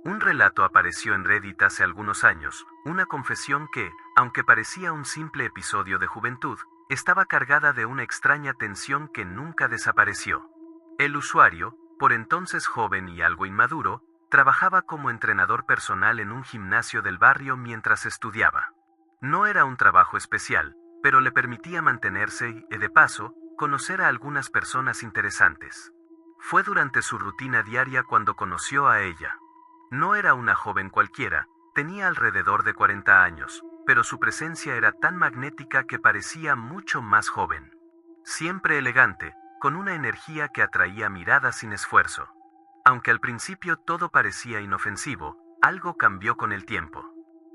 Un relato apareció en Reddit hace algunos años, una confesión que, aunque parecía un simple episodio de juventud, estaba cargada de una extraña tensión que nunca desapareció. El usuario, por entonces joven y algo inmaduro, trabajaba como entrenador personal en un gimnasio del barrio mientras estudiaba. No era un trabajo especial, pero le permitía mantenerse y, de paso, conocer a algunas personas interesantes. Fue durante su rutina diaria cuando conoció a ella. No era una joven cualquiera, tenía alrededor de 40 años, pero su presencia era tan magnética que parecía mucho más joven. Siempre elegante, con una energía que atraía miradas sin esfuerzo. Aunque al principio todo parecía inofensivo, algo cambió con el tiempo.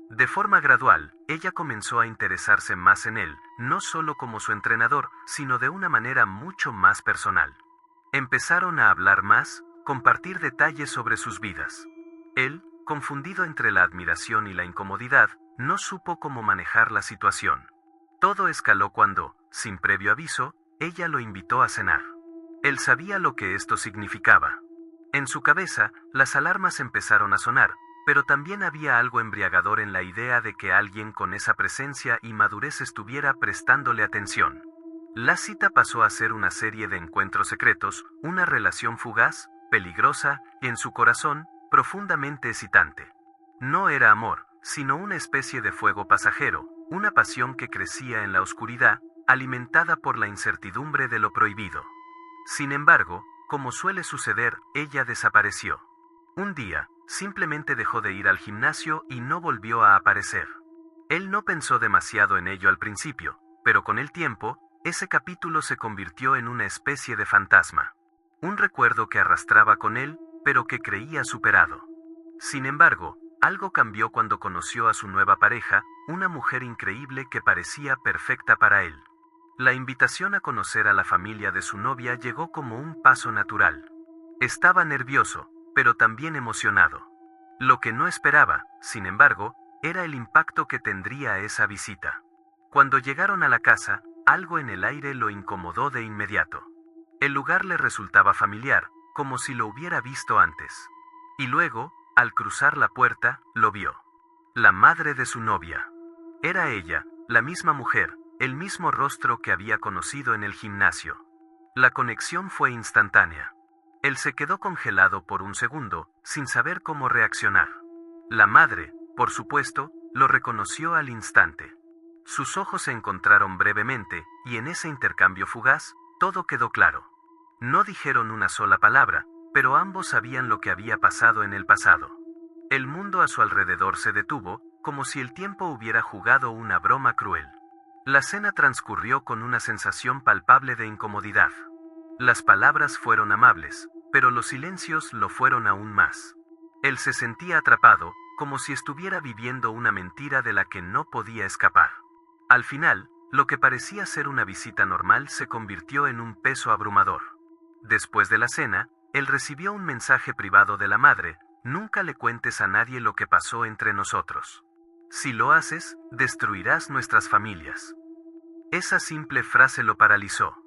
De forma gradual, ella comenzó a interesarse más en él, no solo como su entrenador, sino de una manera mucho más personal. Empezaron a hablar más, compartir detalles sobre sus vidas. Él, confundido entre la admiración y la incomodidad, no supo cómo manejar la situación. Todo escaló cuando, sin previo aviso, ella lo invitó a cenar. Él sabía lo que esto significaba. En su cabeza, las alarmas empezaron a sonar, pero también había algo embriagador en la idea de que alguien con esa presencia y madurez estuviera prestándole atención. La cita pasó a ser una serie de encuentros secretos, una relación fugaz, peligrosa, y en su corazón, profundamente excitante. No era amor, sino una especie de fuego pasajero, una pasión que crecía en la oscuridad, alimentada por la incertidumbre de lo prohibido. Sin embargo, como suele suceder, ella desapareció. Un día, simplemente dejó de ir al gimnasio y no volvió a aparecer. Él no pensó demasiado en ello al principio, pero con el tiempo, ese capítulo se convirtió en una especie de fantasma. Un recuerdo que arrastraba con él, pero que creía superado. Sin embargo, algo cambió cuando conoció a su nueva pareja, una mujer increíble que parecía perfecta para él. La invitación a conocer a la familia de su novia llegó como un paso natural. Estaba nervioso, pero también emocionado. Lo que no esperaba, sin embargo, era el impacto que tendría esa visita. Cuando llegaron a la casa, algo en el aire lo incomodó de inmediato. El lugar le resultaba familiar, como si lo hubiera visto antes. Y luego, al cruzar la puerta, lo vio. La madre de su novia. Era ella, la misma mujer, el mismo rostro que había conocido en el gimnasio. La conexión fue instantánea. Él se quedó congelado por un segundo, sin saber cómo reaccionar. La madre, por supuesto, lo reconoció al instante. Sus ojos se encontraron brevemente, y en ese intercambio fugaz, todo quedó claro. No dijeron una sola palabra, pero ambos sabían lo que había pasado en el pasado. El mundo a su alrededor se detuvo, como si el tiempo hubiera jugado una broma cruel. La cena transcurrió con una sensación palpable de incomodidad. Las palabras fueron amables, pero los silencios lo fueron aún más. Él se sentía atrapado, como si estuviera viviendo una mentira de la que no podía escapar. Al final, lo que parecía ser una visita normal se convirtió en un peso abrumador. Después de la cena, él recibió un mensaje privado de la madre: nunca le cuentes a nadie lo que pasó entre nosotros. Si lo haces, destruirás nuestras familias. Esa simple frase lo paralizó.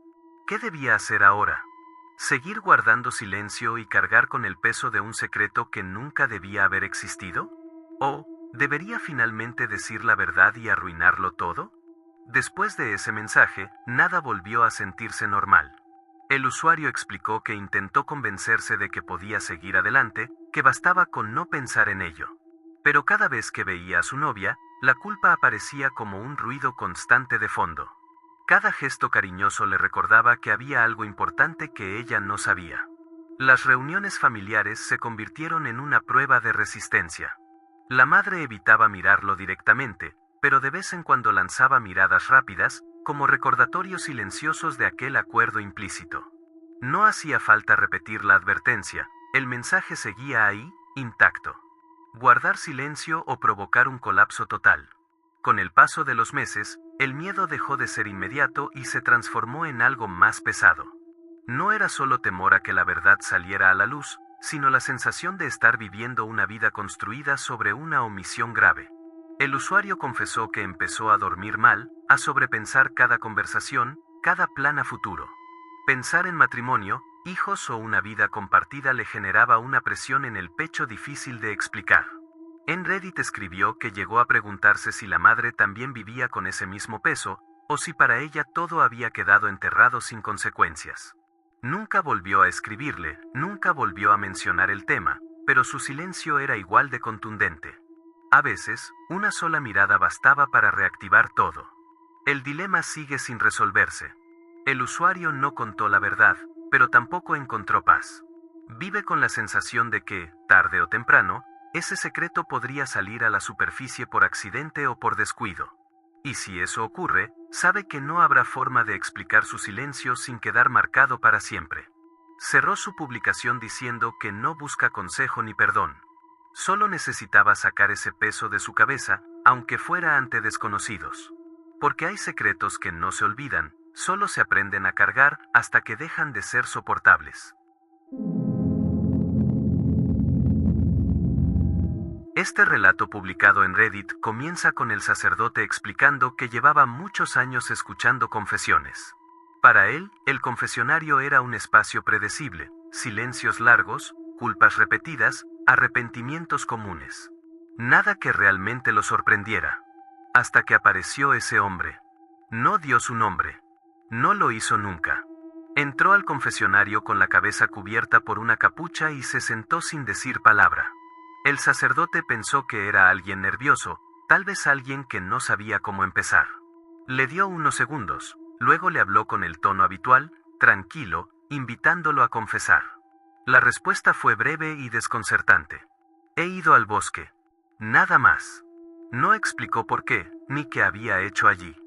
¿Qué debía hacer ahora? ¿Seguir guardando silencio y cargar con el peso de un secreto que nunca debía haber existido? ¿O debería finalmente decir la verdad y arruinarlo todo? Después de ese mensaje, nada volvió a sentirse normal. El usuario explicó que intentó convencerse de que podía seguir adelante, que bastaba con no pensar en ello. Pero cada vez que veía a su novia, la culpa aparecía como un ruido constante de fondo. Cada gesto cariñoso le recordaba que había algo importante que ella no sabía. Las reuniones familiares se convirtieron en una prueba de resistencia. La madre evitaba mirarlo directamente, pero de vez en cuando lanzaba miradas rápidas, como recordatorios silenciosos de aquel acuerdo implícito. No hacía falta repetir la advertencia, el mensaje seguía ahí, intacto. Guardar silencio o provocar un colapso total. Con el paso de los meses, el miedo dejó de ser inmediato y se transformó en algo más pesado. No era solo temor a que la verdad saliera a la luz, sino la sensación de estar viviendo una vida construida sobre una omisión grave. El usuario confesó que empezó a dormir mal, a sobrepensar cada conversación, cada plan a futuro. Pensar en matrimonio, hijos o una vida compartida le generaba una presión en el pecho difícil de explicar. En Reddit escribió que llegó a preguntarse si la madre también vivía con ese mismo peso, o si para ella todo había quedado enterrado sin consecuencias. Nunca volvió a escribirle, nunca volvió a mencionar el tema, pero su silencio era igual de contundente. A veces, una sola mirada bastaba para reactivar todo. El dilema sigue sin resolverse. El usuario no contó la verdad, pero tampoco encontró paz. Vive con la sensación de que, tarde o temprano, ese secreto podría salir a la superficie por accidente o por descuido. Y si eso ocurre, sabe que no habrá forma de explicar su silencio sin quedar marcado para siempre. Cerró su publicación diciendo que no busca consejo ni perdón. Solo necesitaba sacar ese peso de su cabeza, aunque fuera ante desconocidos. Porque hay secretos que no se olvidan, solo se aprenden a cargar hasta que dejan de ser soportables. Este relato publicado en Reddit comienza con el sacerdote explicando que llevaba muchos años escuchando confesiones. Para él, el confesionario era un espacio predecible, silencios largos, culpas repetidas, arrepentimientos comunes. Nada que realmente lo sorprendiera. Hasta que apareció ese hombre. No dio su nombre. No lo hizo nunca. Entró al confesionario con la cabeza cubierta por una capucha y se sentó sin decir palabra. El sacerdote pensó que era alguien nervioso, tal vez alguien que no sabía cómo empezar. Le dio unos segundos, luego le habló con el tono habitual, tranquilo, invitándolo a confesar. La respuesta fue breve y desconcertante. He ido al bosque. Nada más. No explicó por qué, ni qué había hecho allí.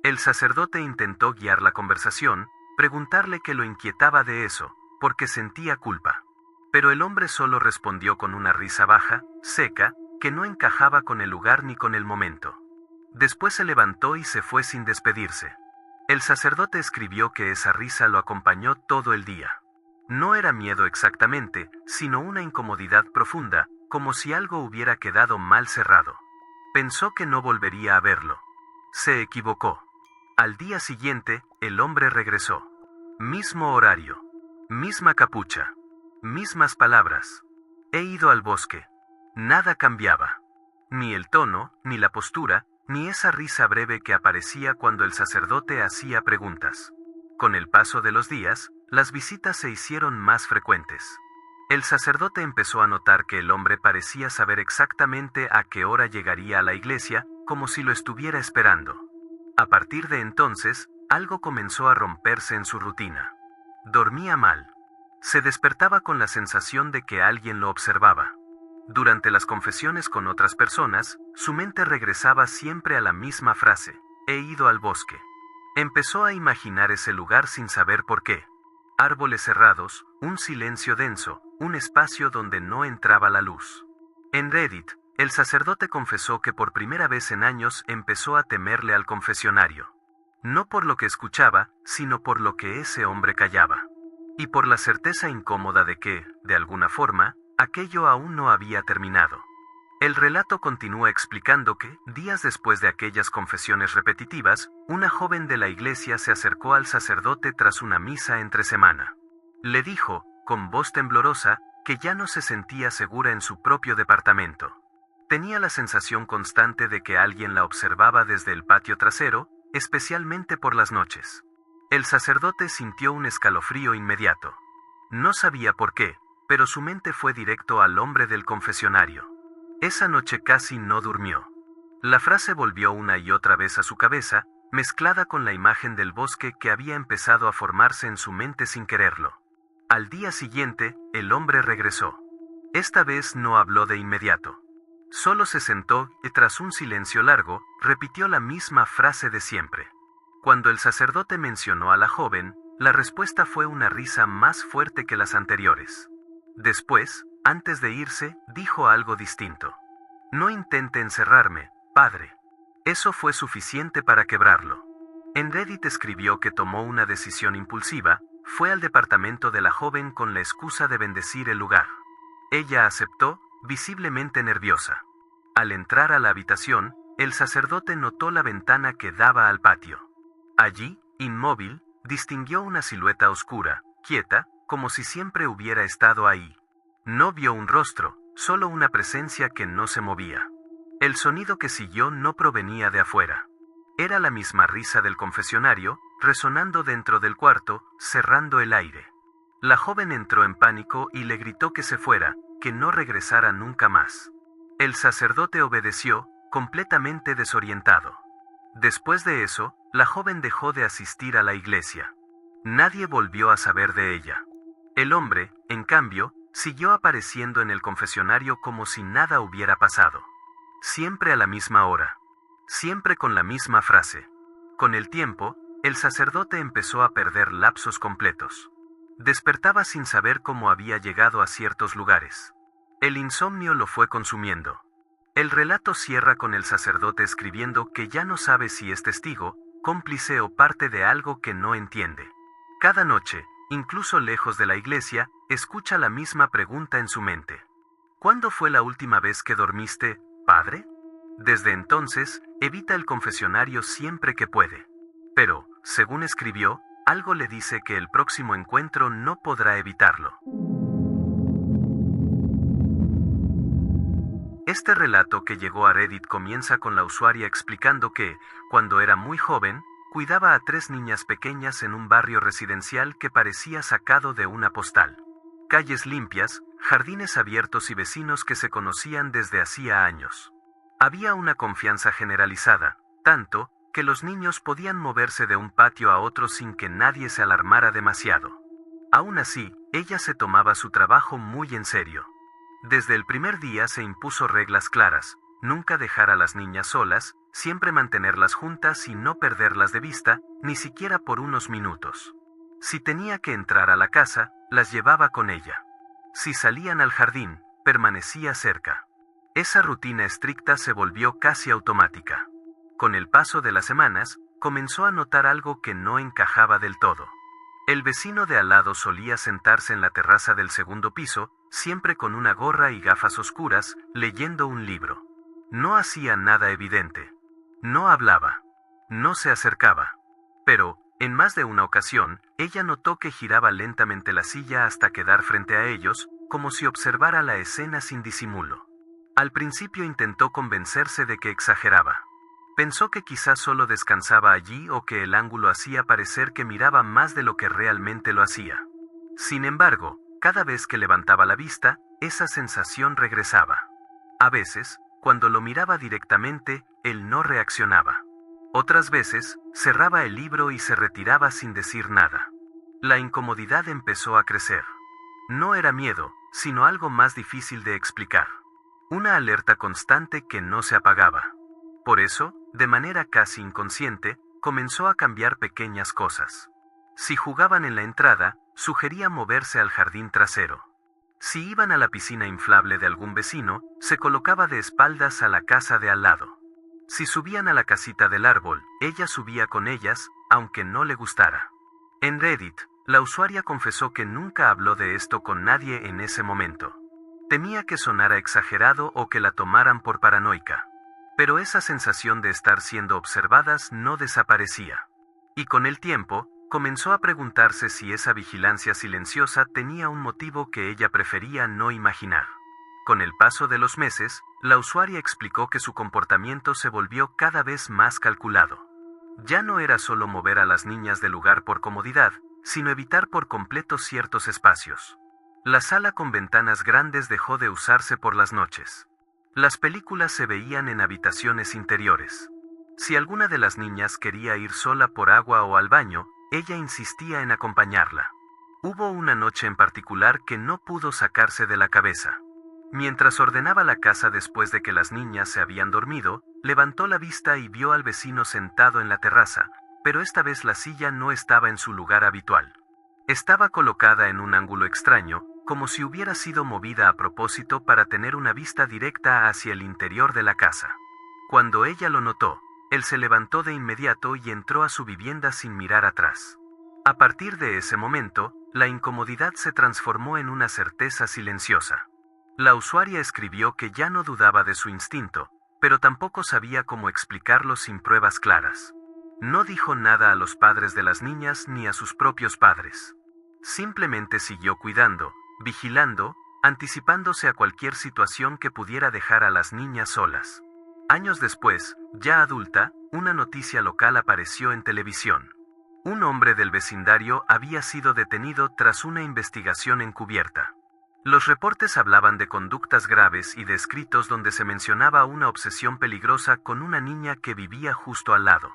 El sacerdote intentó guiar la conversación, preguntarle qué lo inquietaba de eso, porque sentía culpa. Pero el hombre solo respondió con una risa baja, seca, que no encajaba con el lugar ni con el momento. Después se levantó y se fue sin despedirse. El sacerdote escribió que esa risa lo acompañó todo el día. No era miedo exactamente, sino una incomodidad profunda, como si algo hubiera quedado mal cerrado. Pensó que no volvería a verlo. Se equivocó. Al día siguiente, el hombre regresó. Mismo horario. Misma capucha. Mismas palabras. He ido al bosque. Nada cambiaba. Ni el tono, ni la postura, ni esa risa breve que aparecía cuando el sacerdote hacía preguntas. Con el paso de los días, las visitas se hicieron más frecuentes. El sacerdote empezó a notar que el hombre parecía saber exactamente a qué hora llegaría a la iglesia, como si lo estuviera esperando. A partir de entonces, algo comenzó a romperse en su rutina. Dormía mal. Se despertaba con la sensación de que alguien lo observaba. Durante las confesiones con otras personas, su mente regresaba siempre a la misma frase: he ido al bosque. Empezó a imaginar ese lugar sin saber por qué. Árboles cerrados, un silencio denso, un espacio donde no entraba la luz. En Reddit, el sacerdote confesó que por primera vez en años empezó a temerle al confesionario. No por lo que escuchaba, sino por lo que ese hombre callaba. Y por la certeza incómoda de que, de alguna forma, aquello aún no había terminado. El relato continúa explicando que, días después de aquellas confesiones repetitivas, una joven de la iglesia se acercó al sacerdote tras una misa entre semana. Le dijo, con voz temblorosa, que ya no se sentía segura en su propio departamento. Tenía la sensación constante de que alguien la observaba desde el patio trasero, especialmente por las noches. El sacerdote sintió un escalofrío inmediato. No sabía por qué, pero su mente fue directo al hombre del confesionario. Esa noche casi no durmió. La frase volvió una y otra vez a su cabeza, mezclada con la imagen del bosque que había empezado a formarse en su mente sin quererlo. Al día siguiente, el hombre regresó. Esta vez no habló de inmediato. Solo se sentó y tras un silencio largo, repitió la misma frase de siempre. Cuando el sacerdote mencionó a la joven, la respuesta fue una risa más fuerte que las anteriores. Después, antes de irse, dijo algo distinto. No intente encerrarme, padre. Eso fue suficiente para quebrarlo. En Reddit escribió que tomó una decisión impulsiva, fue al departamento de la joven con la excusa de bendecir el lugar. Ella aceptó, visiblemente nerviosa. Al entrar a la habitación, el sacerdote notó la ventana que daba al patio. Allí, inmóvil, distinguió una silueta oscura, quieta, como si siempre hubiera estado ahí. No vio un rostro, solo una presencia que no se movía. El sonido que siguió no provenía de afuera. Era la misma risa del confesionario, resonando dentro del cuarto, cerrando el aire. La joven entró en pánico y le gritó que se fuera, que no regresara nunca más. El sacerdote obedeció, completamente desorientado. Después de eso, la joven dejó de asistir a la iglesia. Nadie volvió a saber de ella. El hombre, en cambio, siguió apareciendo en el confesionario como si nada hubiera pasado. Siempre a la misma hora. Siempre con la misma frase. Con el tiempo, el sacerdote empezó a perder lapsos completos. Despertaba sin saber cómo había llegado a ciertos lugares. El insomnio lo fue consumiendo. El relato cierra con el sacerdote escribiendo que ya no sabe si es testigo, cómplice o parte de algo que no entiende. Cada noche, incluso lejos de la iglesia, escucha la misma pregunta en su mente. ¿Cuándo fue la última vez que dormiste, padre? Desde entonces, evita el confesionario siempre que puede. Pero, según escribió, algo le dice que el próximo encuentro no podrá evitarlo. Este relato que llegó a Reddit comienza con la usuaria explicando que, cuando era muy joven, cuidaba a 3 niñas pequeñas en un barrio residencial que parecía sacado de una postal. Calles limpias, jardines abiertos y vecinos que se conocían desde hacía años. Había una confianza generalizada, tanto que los niños podían moverse de un patio a otro sin que nadie se alarmara demasiado. Aún así, ella se tomaba su trabajo muy en serio. Desde el primer día se impuso reglas claras: nunca dejar a las niñas solas, siempre mantenerlas juntas y no perderlas de vista, ni siquiera por unos minutos. Si tenía que entrar a la casa, las llevaba con ella. Si salían al jardín, permanecía cerca. Esa rutina estricta se volvió casi automática. Con el paso de las semanas, comenzó a notar algo que no encajaba del todo. El vecino de al lado solía sentarse en la terraza del segundo piso, siempre con una gorra y gafas oscuras, leyendo un libro. No hacía nada evidente. No hablaba. No se acercaba. Pero, en más de una ocasión, ella notó que giraba lentamente la silla hasta quedar frente a ellos, como si observara la escena sin disimulo. Al principio intentó convencerse de que exageraba. Pensó que quizás solo descansaba allí o que el ángulo hacía parecer que miraba más de lo que realmente lo hacía. Sin embargo, cada vez que levantaba la vista, esa sensación regresaba. A veces, cuando lo miraba directamente, él no reaccionaba. Otras veces, cerraba el libro y se retiraba sin decir nada. La incomodidad empezó a crecer. No era miedo, sino algo más difícil de explicar. Una alerta constante que no se apagaba. Por eso, de manera casi inconsciente, comenzó a cambiar pequeñas cosas. Si jugaban en la entrada, sugería moverse al jardín trasero. Si iban a la piscina inflable de algún vecino, se colocaba de espaldas a la casa de al lado. Si subían a la casita del árbol, ella subía con ellas, aunque no le gustara. En Reddit, la usuaria confesó que nunca habló de esto con nadie en ese momento. Temía que sonara exagerado o que la tomaran por paranoica. Pero esa sensación de estar siendo observadas no desaparecía. Y con el tiempo, comenzó a preguntarse si esa vigilancia silenciosa tenía un motivo que ella prefería no imaginar. Con el paso de los meses, la usuaria explicó que su comportamiento se volvió cada vez más calculado. Ya no era solo mover a las niñas del lugar por comodidad, sino evitar por completo ciertos espacios. La sala con ventanas grandes dejó de usarse por las noches. Las películas se veían en habitaciones interiores. Si alguna de las niñas quería ir sola por agua o al baño, ella insistía en acompañarla. Hubo una noche en particular que no pudo sacarse de la cabeza. Mientras ordenaba la casa después de que las niñas se habían dormido, levantó la vista y vio al vecino sentado en la terraza, pero esta vez la silla no estaba en su lugar habitual. Estaba colocada en un ángulo extraño, como si hubiera sido movida a propósito para tener una vista directa hacia el interior de la casa. Cuando ella lo notó, él se levantó de inmediato y entró a su vivienda sin mirar atrás. A partir de ese momento, la incomodidad se transformó en una certeza silenciosa. La usuaria escribió que ya no dudaba de su instinto, pero tampoco sabía cómo explicarlo sin pruebas claras. No dijo nada a los padres de las niñas ni a sus propios padres. Simplemente siguió cuidando, vigilando, anticipándose a cualquier situación que pudiera dejar a las niñas solas. Años después, ya adulta, una noticia local apareció en televisión. Un hombre del vecindario había sido detenido tras una investigación encubierta. Los reportes hablaban de conductas graves y de escritos donde se mencionaba una obsesión peligrosa con una niña que vivía justo al lado.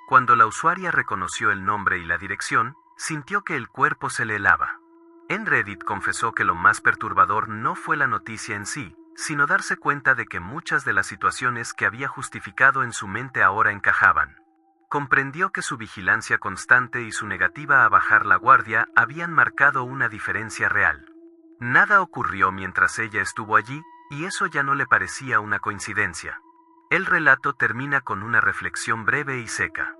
Cuando la usuaria reconoció el nombre y la dirección, sintió que el cuerpo se le helaba. En Reddit confesó que lo más perturbador no fue la noticia en sí, sino darse cuenta de que muchas de las situaciones que había justificado en su mente ahora encajaban. Comprendió que su vigilancia constante y su negativa a bajar la guardia habían marcado una diferencia real. Nada ocurrió mientras ella estuvo allí, y eso ya no le parecía una coincidencia. El relato termina con una reflexión breve y seca.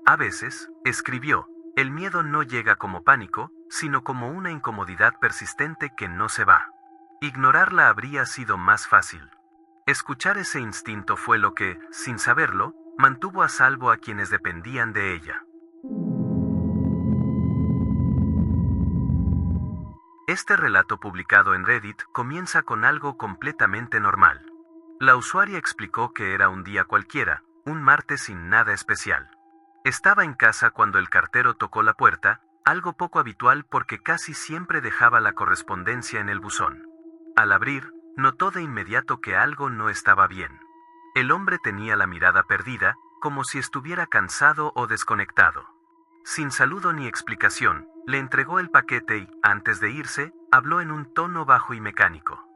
A veces, escribió, el miedo no llega como pánico, sino como una incomodidad persistente que no se va. Ignorarla habría sido más fácil. Escuchar ese instinto fue lo que, sin saberlo, mantuvo a salvo a quienes dependían de ella. Este relato publicado en Reddit comienza con algo completamente normal. La usuaria explicó que era un día cualquiera, un martes sin nada especial. Estaba en casa cuando el cartero tocó la puerta, algo poco habitual porque casi siempre dejaba la correspondencia en el buzón. Al abrir, notó de inmediato que algo no estaba bien. El hombre tenía la mirada perdida, como si estuviera cansado o desconectado. Sin saludo ni explicación, le entregó el paquete y, antes de irse, habló en un tono bajo y mecánico.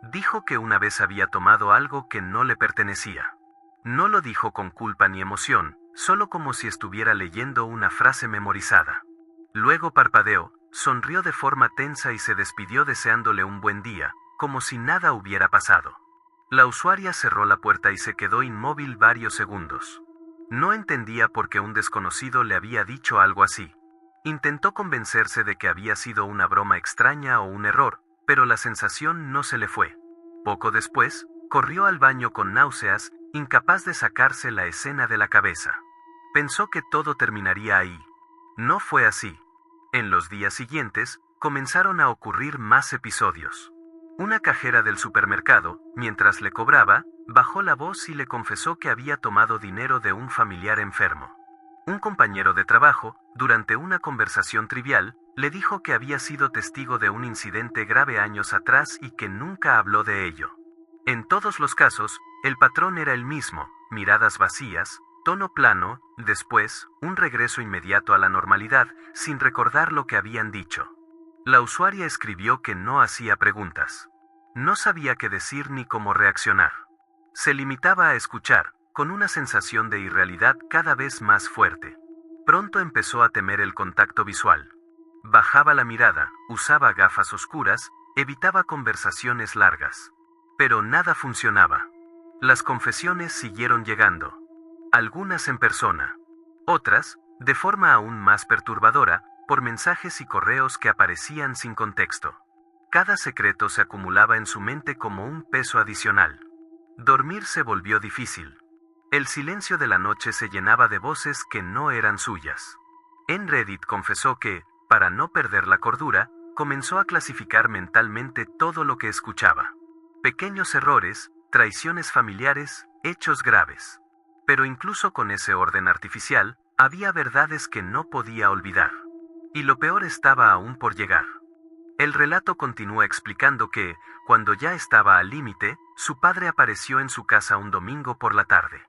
Dijo que una vez había tomado algo que no le pertenecía. No lo dijo con culpa ni emoción, solo como si estuviera leyendo una frase memorizada. Luego parpadeó, sonrió de forma tensa y se despidió deseándole un buen día, como si nada hubiera pasado. La usuaria cerró la puerta y se quedó inmóvil varios segundos. No entendía por qué un desconocido le había dicho algo así. Intentó convencerse de que había sido una broma extraña o un error, pero la sensación no se le fue. Poco después, corrió al baño con náuseas, incapaz de sacarse la escena de la cabeza. Pensó que todo terminaría ahí. No fue así. En los días siguientes, comenzaron a ocurrir más episodios. Una cajera del supermercado, mientras le cobraba, bajó la voz y le confesó que había tomado dinero de un familiar enfermo. Un compañero de trabajo, durante una conversación trivial, le dijo que había sido testigo de un incidente grave años atrás y que nunca habló de ello. En todos los casos, el patrón era el mismo, miradas vacías, tono plano, después, un regreso inmediato a la normalidad, sin recordar lo que habían dicho. La usuaria escribió que no hacía preguntas. No sabía qué decir ni cómo reaccionar. Se limitaba a escuchar, con una sensación de irrealidad cada vez más fuerte. Pronto empezó a temer el contacto visual. Bajaba la mirada, usaba gafas oscuras, evitaba conversaciones largas. Pero nada funcionaba. Las confesiones siguieron llegando. Algunas en persona. Otras, de forma aún más perturbadora, por mensajes y correos que aparecían sin contexto. Cada secreto se acumulaba en su mente como un peso adicional. Dormir se volvió difícil. El silencio de la noche se llenaba de voces que no eran suyas. En Reddit confesó que, para no perder la cordura, comenzó a clasificar mentalmente todo lo que escuchaba. Pequeños errores, traiciones familiares, hechos graves. Pero incluso con ese orden artificial, había verdades que no podía olvidar. Y lo peor estaba aún por llegar. El relato continúa explicando que, cuando ya estaba al límite, su padre apareció en su casa un domingo por la tarde.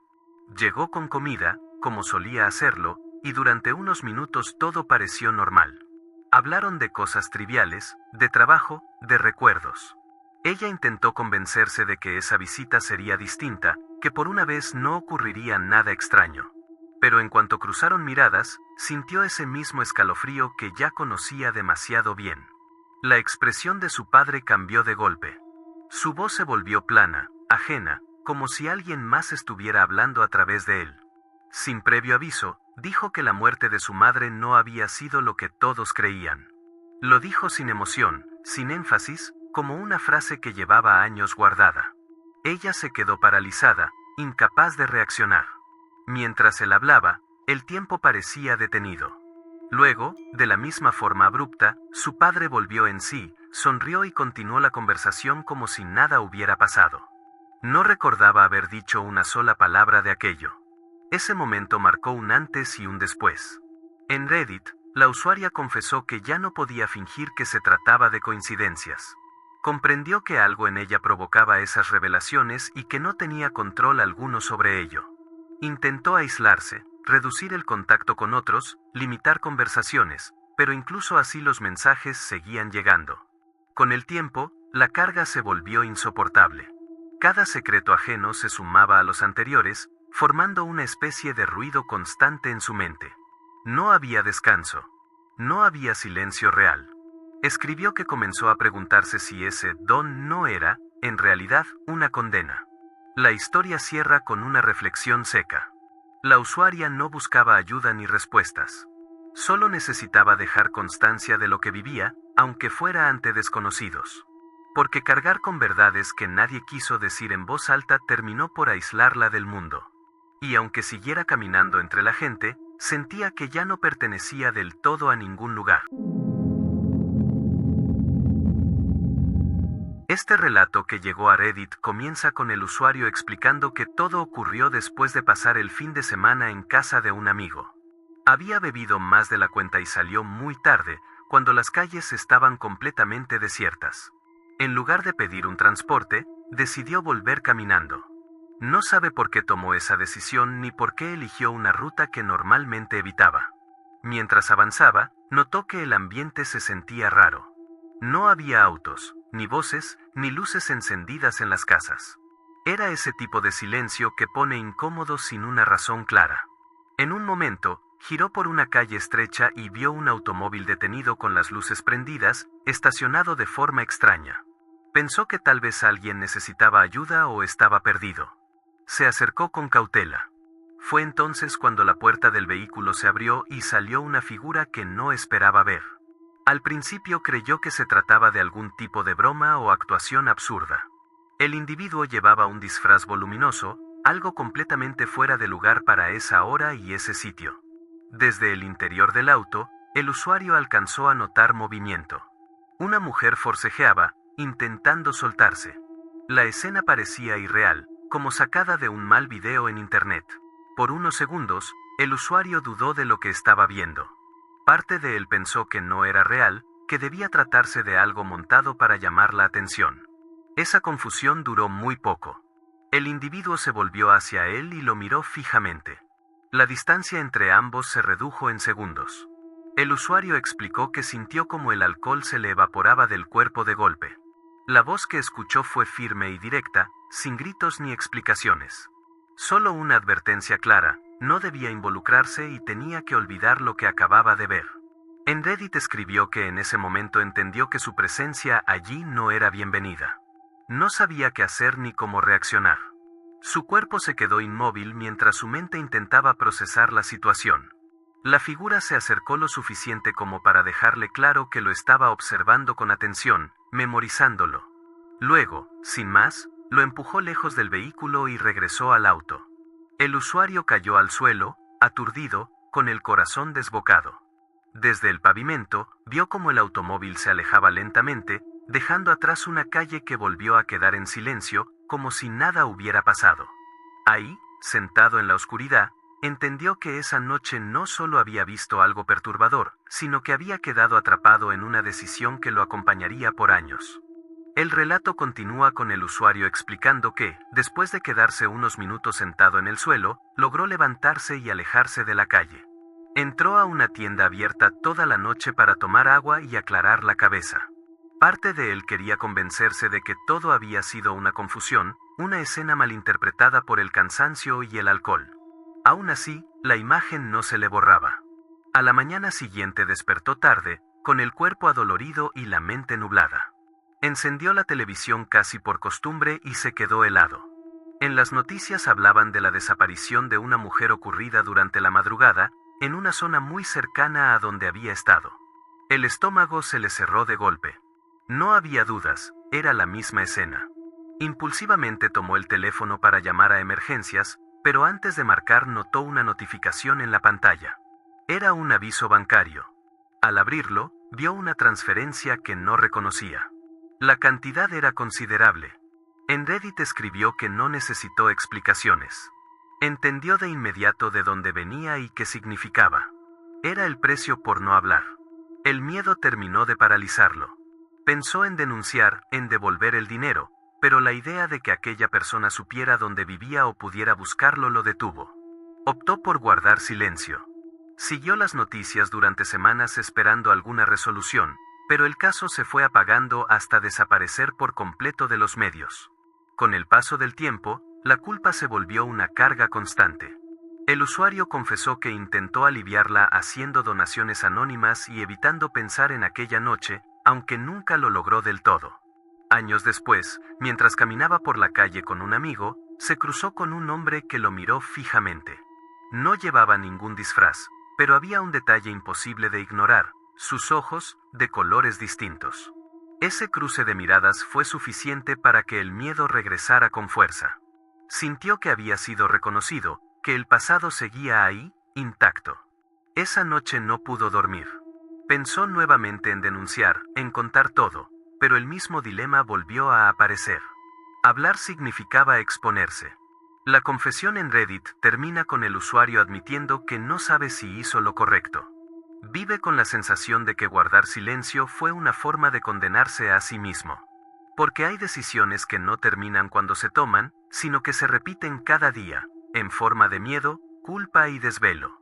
Llegó con comida, como solía hacerlo, y durante unos minutos todo pareció normal. Hablaron de cosas triviales, de trabajo, de recuerdos. Ella intentó convencerse de que esa visita sería distinta, que por una vez no ocurriría nada extraño. Pero en cuanto cruzaron miradas, sintió ese mismo escalofrío que ya conocía demasiado bien. La expresión de su padre cambió de golpe. Su voz se volvió plana, ajena, como si alguien más estuviera hablando a través de él. Sin previo aviso, dijo que la muerte de su madre no había sido lo que todos creían. Lo dijo sin emoción, sin énfasis, como una frase que llevaba años guardada. Ella se quedó paralizada, incapaz de reaccionar. Mientras él hablaba, el tiempo parecía detenido. Luego, de la misma forma abrupta, su padre volvió en sí, sonrió y continuó la conversación como si nada hubiera pasado. No recordaba haber dicho una sola palabra de aquello. Ese momento marcó un antes y un después. En Reddit, la usuaria confesó que ya no podía fingir que se trataba de coincidencias. Comprendió que algo en ella provocaba esas revelaciones y que no tenía control alguno sobre ello. Intentó aislarse, reducir el contacto con otros, limitar conversaciones, pero incluso así los mensajes seguían llegando. Con el tiempo, la carga se volvió insoportable. Cada secreto ajeno se sumaba a los anteriores, formando una especie de ruido constante en su mente. No había descanso. No había silencio real. Escribió que comenzó a preguntarse si ese don no era, en realidad, una condena. La historia cierra con una reflexión seca. La usuaria no buscaba ayuda ni respuestas. Solo necesitaba dejar constancia de lo que vivía, aunque fuera ante desconocidos. Porque cargar con verdades que nadie quiso decir en voz alta terminó por aislarla del mundo. Y aunque siguiera caminando entre la gente, sentía que ya no pertenecía del todo a ningún lugar. Este relato que llegó a Reddit comienza con el usuario explicando que todo ocurrió después de pasar el fin de semana en casa de un amigo. Había bebido más de la cuenta y salió muy tarde, cuando las calles estaban completamente desiertas. En lugar de pedir un transporte, decidió volver caminando. No sabe por qué tomó esa decisión ni por qué eligió una ruta que normalmente evitaba. Mientras avanzaba, notó que el ambiente se sentía raro. No había autos, ni voces, ni luces encendidas en las casas. Era ese tipo de silencio que pone incómodo sin una razón clara. En un momento, giró por una calle estrecha y vio un automóvil detenido con las luces prendidas, estacionado de forma extraña. Pensó que tal vez alguien necesitaba ayuda o estaba perdido. Se acercó con cautela. Fue entonces cuando la puerta del vehículo se abrió y salió una figura que no esperaba ver. Al principio creyó que se trataba de algún tipo de broma o actuación absurda. El individuo llevaba un disfraz voluminoso, algo completamente fuera de lugar para esa hora y ese sitio. Desde el interior del auto, el usuario alcanzó a notar movimiento. Una mujer forcejeaba, intentando soltarse. La escena parecía irreal, como sacada de un mal video en internet. Por unos segundos, el usuario dudó de lo que estaba viendo. Parte de él pensó que no era real, que debía tratarse de algo montado para llamar la atención. Esa confusión duró muy poco. El individuo se volvió hacia él y lo miró fijamente. La distancia entre ambos se redujo en segundos. El usuario explicó que sintió como el alcohol se le evaporaba del cuerpo de golpe. La voz que escuchó fue firme y directa, sin gritos ni explicaciones. Solo una advertencia clara: no debía involucrarse y tenía que olvidar lo que acababa de ver. En Reddit escribió que en ese momento entendió que su presencia allí no era bienvenida. No sabía qué hacer ni cómo reaccionar. Su cuerpo se quedó inmóvil mientras su mente intentaba procesar la situación. La figura se acercó lo suficiente como para dejarle claro que lo estaba observando con atención, memorizándolo. Luego, sin más, lo empujó lejos del vehículo y regresó al auto. El usuario cayó al suelo, aturdido, con el corazón desbocado. Desde el pavimento, vio cómo el automóvil se alejaba lentamente, dejando atrás una calle que volvió a quedar en silencio, como si nada hubiera pasado. Ahí, sentado en la oscuridad, entendió que esa noche no solo había visto algo perturbador, sino que había quedado atrapado en una decisión que lo acompañaría por años. El relato continúa con el usuario explicando que, después de quedarse unos minutos sentado en el suelo, logró levantarse y alejarse de la calle. Entró a una tienda abierta toda la noche para tomar agua y aclarar la cabeza. Parte de él quería convencerse de que todo había sido una confusión, una escena malinterpretada por el cansancio y el alcohol. Aún así, la imagen no se le borraba. A la mañana siguiente despertó tarde, con el cuerpo adolorido y la mente nublada. Encendió la televisión casi por costumbre y se quedó helado. En las noticias hablaban de la desaparición de una mujer ocurrida durante la madrugada, en una zona muy cercana a donde había estado. El estómago se le cerró de golpe. No había dudas, era la misma escena. Impulsivamente tomó el teléfono para llamar a emergencias, pero antes de marcar notó una notificación en la pantalla. Era un aviso bancario. Al abrirlo, vio una transferencia que no reconocía. La cantidad era considerable. En Reddit escribió que no necesitó explicaciones. Entendió de inmediato de dónde venía y qué significaba. Era el precio por no hablar. El miedo terminó de paralizarlo. Pensó en denunciar, en devolver el dinero, pero la idea de que aquella persona supiera dónde vivía o pudiera buscarlo lo detuvo. Optó por guardar silencio. Siguió las noticias durante semanas esperando alguna resolución, pero el caso se fue apagando hasta desaparecer por completo de los medios. Con el paso del tiempo, la culpa se volvió una carga constante. El usuario confesó que intentó aliviarla haciendo donaciones anónimas y evitando pensar en aquella noche, aunque nunca lo logró del todo. Años después, mientras caminaba por la calle con un amigo, se cruzó con un hombre que lo miró fijamente. No llevaba ningún disfraz, pero había un detalle imposible de ignorar: sus ojos, de colores distintos. Ese cruce de miradas fue suficiente para que el miedo regresara con fuerza. Sintió que había sido reconocido, que el pasado seguía ahí, intacto. Esa noche no pudo dormir. Pensó nuevamente en denunciar, en contar todo, pero el mismo dilema volvió a aparecer. Hablar significaba exponerse. La confesión en Reddit termina con el usuario admitiendo que no sabe si hizo lo correcto. Vive con la sensación de que guardar silencio fue una forma de condenarse a sí mismo. Porque hay decisiones que no terminan cuando se toman, sino que se repiten cada día, en forma de miedo, culpa y desvelo.